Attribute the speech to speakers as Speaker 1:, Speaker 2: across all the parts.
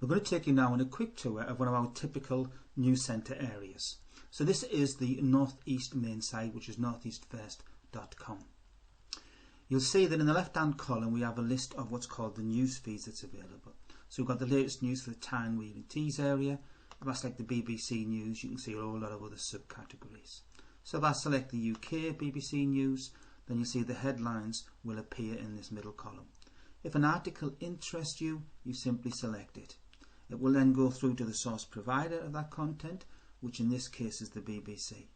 Speaker 1: We're going to take you now on a quick tour of one of our typical news centre areas. So this is the North East main site, which is northeastfirst.com. You'll see that in the left hand column we have a list of what's called the news feeds that's available. So we've got the latest news for the Tyne, Wear and Tees area. If I select the BBC News, you can see a whole lot of other subcategories. So if I select the UK BBC News, then you'll see the headlines will appear in this middle column. If an article interests you, you simply select it. It will then go through to the source provider of that content, which in this case is the BBC.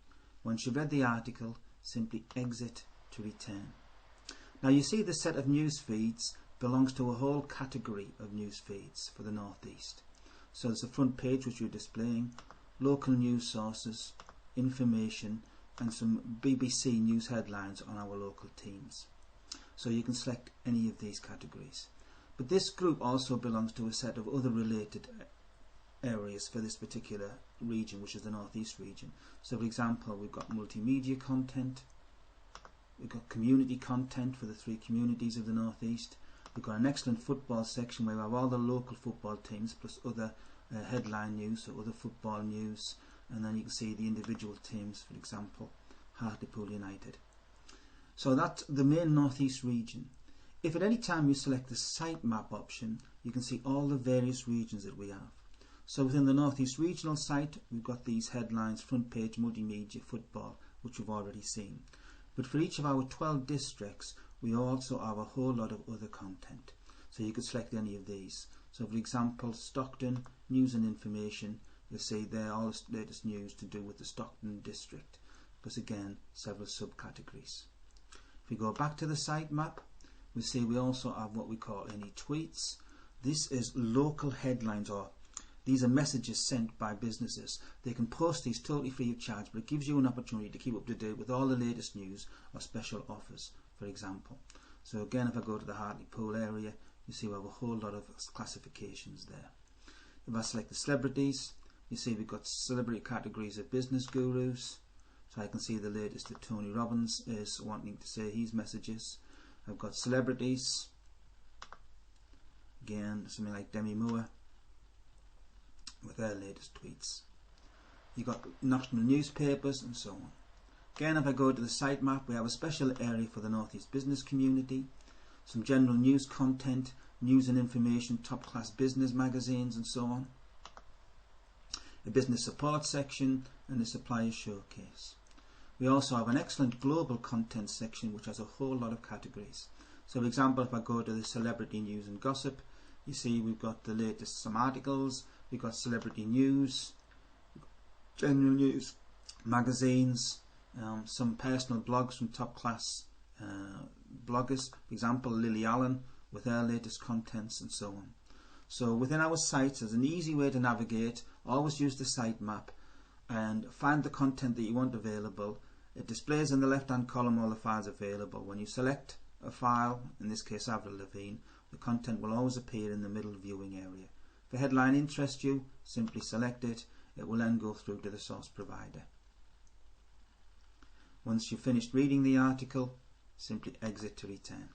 Speaker 1: Once you've read the article, simply exit to return. Now you see the set of news feeds belongs to a whole category of news feeds for the North East. So there's a front page which we're displaying, local news sources, information and some BBC news headlines on our local teams. So you can select any of these categories. But this group also belongs to a set of other related areas for this particular region, which is the North East region. So for example, we've got multimedia content, we've got community content for the 3 communities of the North East. We've got an excellent football section where we have all the local football teams plus other headline news, so other football news, and then you can see the individual teams, for example, Hartlepool United. So that's the main North East region. If at any time you select the sitemap option, you can see all the various regions that we have. So within the North East regional site, we've got these headlines, front page, multimedia, football, which we've already seen. But for each of our 12 districts, we also have a whole lot of other content. So you could select any of these. So for example, Stockton, news and information, you'll see there all the latest news to do with the Stockton district. Plus again, several subcategories. If we go back to the sitemap, we see we also have what we call any tweets. This is local headlines, or these are messages sent by businesses. They can post these totally free of charge, but it gives you an opportunity to keep up to date with all the latest news or special offers, for example. So again, if I go to the Hartlepool area, you see we have a whole lot of classifications there. If I select the celebrities, you see we've got celebrity categories of business gurus. So I can see the latest that Tony Robbins is wanting to say his messages. I've got celebrities, again something like Demi Moore with their latest tweets. You've got national newspapers and so on. Again, if I go to the sitemap, we have a special area for the North East business community, some general news content, news and information, top class business magazines and so on, a business support section and a supplier showcase. We also have an excellent global content section which has a whole lot of categories. So for example, if I go to the celebrity news and gossip, you see we've got the latest some articles, we've got celebrity news, general news, magazines, some personal blogs from top class bloggers, for example Lily Allen with her latest contents and so on. So within our sites, there's an easy way to navigate. Always use the sitemap and find the content that you want available. It displays in the left hand column all the files available. When you select a file, in this case Avril Lavigne, the content will always appear in the middle viewing area. If a headline interests you, simply select it. It will then go through to the source provider. Once you've finished reading the article, simply exit to return.